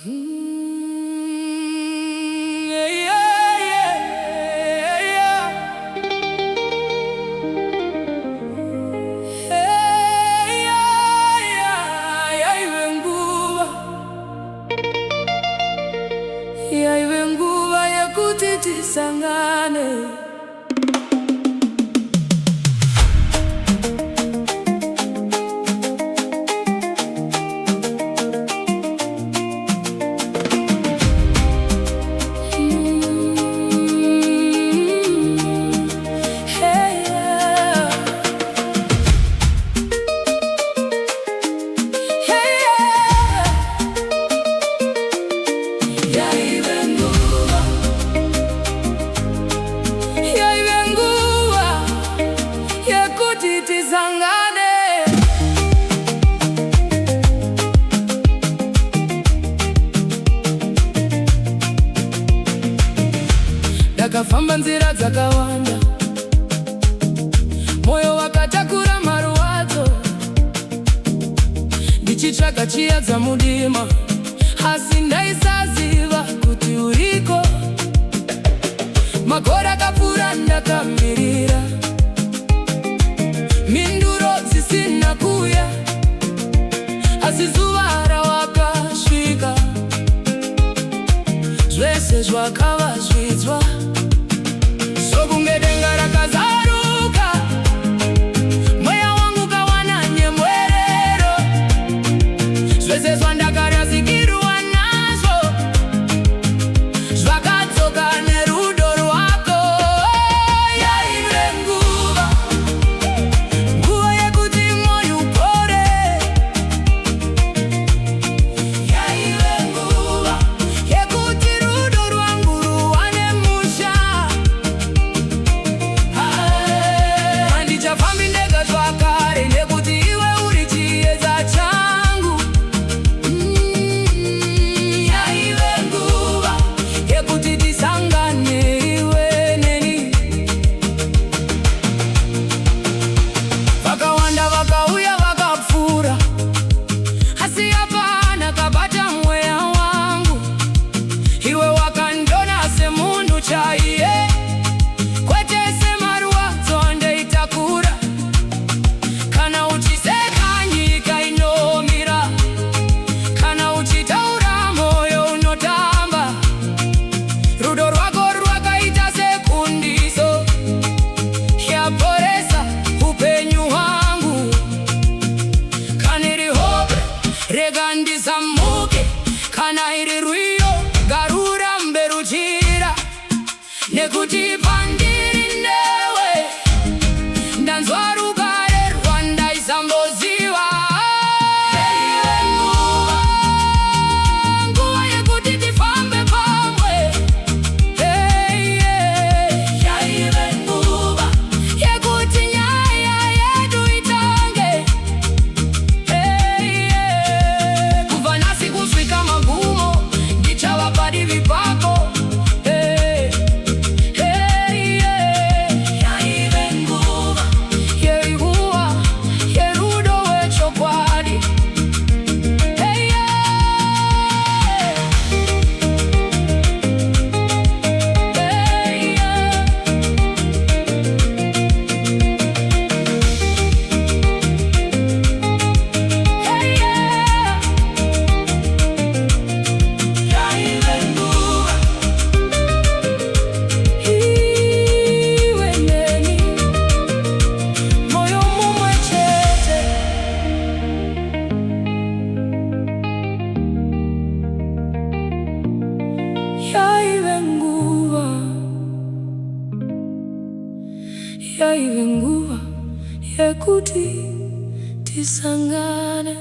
Yaive nguva yekuti tisangane. Ndakafamba nzira dzakawanda, moyo wakatakura marwadzo, ndichitsvaga chiyadza mudima, asi ndaisaziva kuti uriko. Makore akapfuura ndakamirira, mhinduro dzisina kuuya, asi zuva rawakasvika, zvese zvakava zvidzwa. Sokunge denga rakazaruka, mweya wangu kawana nyemwerero, zvese zvandakarazikirwa nazvo zvakadzoka nerudo rwako. Yaive nguva, nguva yekuti mwoyo upore. Yaive nguva yekuti rudo rwangu ruwane musha. Handicafambi ndega zvakare, nekuti iwe uri chiedza changu. Yaive nguva yekuti tisangane iwe neni. Vakawanda vakauya vakapfuura, asi hapana kabata mweya wangu. Iwe wakandona semunhu chaiye, kwete semarwadzo andeitakura. Kana uchiseka nyika inomira, kana uchitaura moyo unotamba. Rudo rwako rwakaita sekundiso, yaporesa upenyu hwangu. Kana iri hope, rega ndizamuke, kana iri rwiyo, garurambe ruchira. Nekuti pandiri newe, ndanzwa rugare rwandaisamboziva. Yaive nguva, nguva yekuti tifambe pamwe. Yaive nguva yekuti nyaya yedu itange. Kubva nhasi kusvika magumo, ndichava padivi pako. Yaive nguva, yenguva yerudo wechokwadi. Yaive nguva, iwe neni, moyo mumwe chete. Yaive nguva, yaive nguva yekuti tisangane.